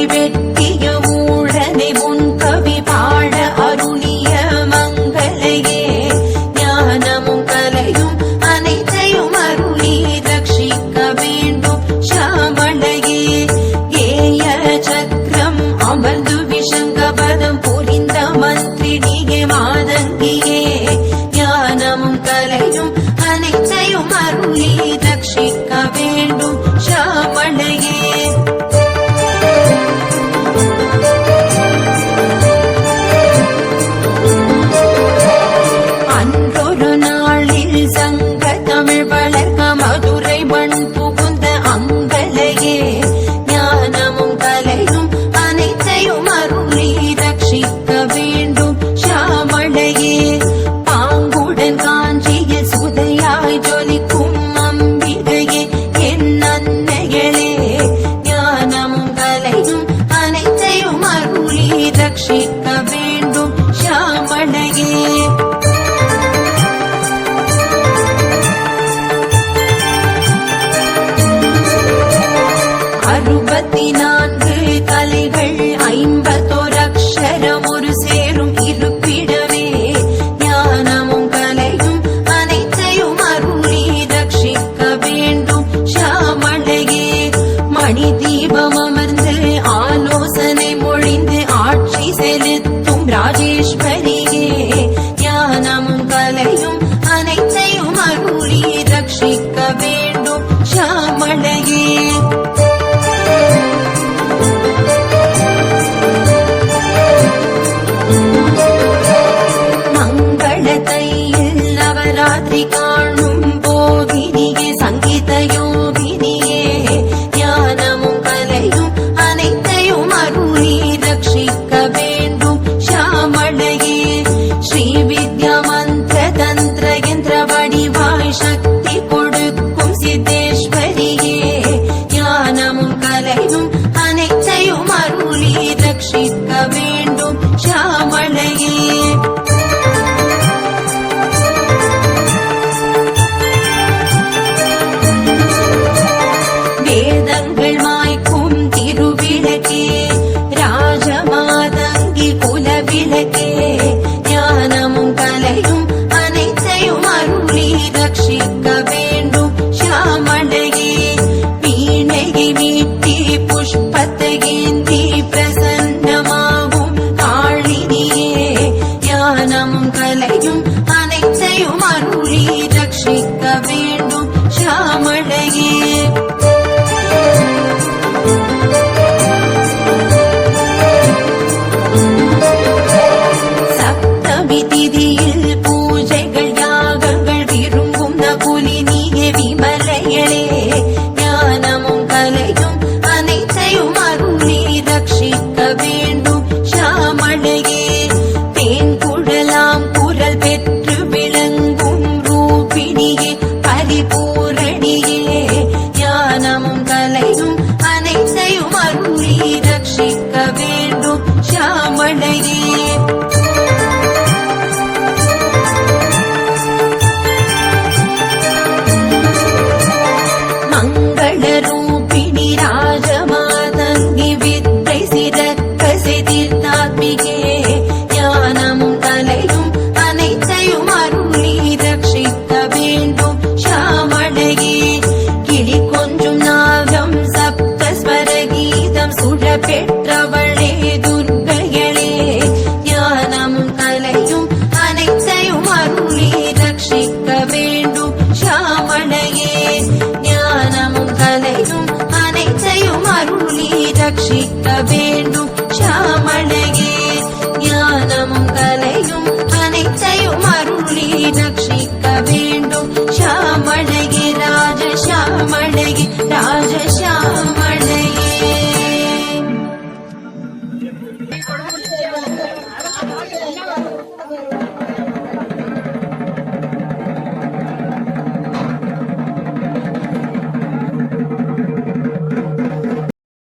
வெட்டிய ஊழனை உன் கவி பாட அருளிய மங்களையே ஞானமும் கலையும் அனைத்தையும் அருளி ரட்சிக்க வேண்டும் ஷாமளையே ஏய சக்கரம் அமர்ந்து விஷங்கபதம் புரிந்த மந்திரியே மாதங்கியே ஞானமும் கலையும் அனைத்தையும் அருளி ரட்சிக்க வேண்டும் ஷாமளையே அன்றொரு நாளில் சங்க தமிழ் வளர்க்க மதுரை மண் புகுந்த அங்கலையே ஞானமும் கலையும் அனைத்தையும் அருளி ரட்சிக்க வேண்டும் ஷாமளையே பாங்குடன் காஞ்சியில் சுதையாய் ஜொலிக்கும் அம்பிகையே என் அன்னைகளே ஞானமும் கலையும் அனைத்தையும் அருளி ரட்சிக்க வேண்டும் ஷாமளையே அறுபத்தினான்கு கலைகள் 51 அக்ஷரம் ஒரு சேரும் இருப்பிடமே ஞானமும் கலையும் அனைத்தையும் அருளி ரட்சிக்க வேண்டும் ஷாமளையே மணி தீபம் அமர்ந்து ஆலோசனை மொழிந்து ஆட்சி செலுத்தும் ராஜேஸ்வரியே ஞானமும் கலையும் அனைத்தையும் அருளி ரட்சிக்க வேண்டும் ஷாமளையே மங்களத்தையில் நவராத்திரி காணும் போகினியே சங்கீத யோகினியே ஞானமும் கலையும் அனைத்தையும் அருளி ரட்சிக்க வேண்டும் ஷாமளையே ஸ்ரீ வித்யா மந்திர தந்திர யந்திர வடிவாய் சக்தி கொடுக்கும் சித்தேஸ்வரியே ஞானமும் கலையும் அனைத்தையும் அருளி ரட்சிக்க வேண்டும் ஷாமளையே வேதங்கள் மாய்க்கும் திருவிளக்கே ராஜமாதங்கி குலவிளக்கே ஞானமும் கலையும் அனைத்தையும் அருளி ரட்சிக்க வேண்டும் ஷாமளையே வீணையை மீட்டி புஷ்பத்தை ஏந்தி பிரசன்னமாகும் காளினியே ஞானமும் கலையும் அனைத்தையும் அருளி ரட்சிக்க வேண்டும் ஷாமளையே சப்தமி திதியில் பூஜைகள் யாகங்கள் விரும்பும் நகுலினியே விமலையளே ஞானமும் கலையும் அனைத்தையும் அருளி ரட்சிக்க வேண்டும் ஷாமளையே தேன் குழலாம் குரல் பெற்று விளங்கும் ரூபிணியே பரிபூரணியே ஞானமும் கலையும் அனைத்தையும் அருளி ரட்சிக்க வேண்டும் ஷாமளையே மங்கள ரூபிணி ராஜமாதங்கி வித்தை சிறக்க சிதிர்த்தாத்மிகே ஞானமும் கலையும் அனைத்தையும் அருளி ரட்சிக்க வேண்டும் ஷாமளையே கிளி கொஞ்சும் நாகம் சப்தஸ்வர கீதம் சுழ பெற்றவளே துர்க்கையளே ஞானமும் கலையும் அனைத்தையும் அருளி ரட்சிக்க வேண்டும் ஷாமளையே ஞானமும் கலையும் அனைத்தையும் அருளி ரட்சிக்க வேண்டும் ஷாமளையே ஞானமும் கலையும் அனைத்தையும் அருளி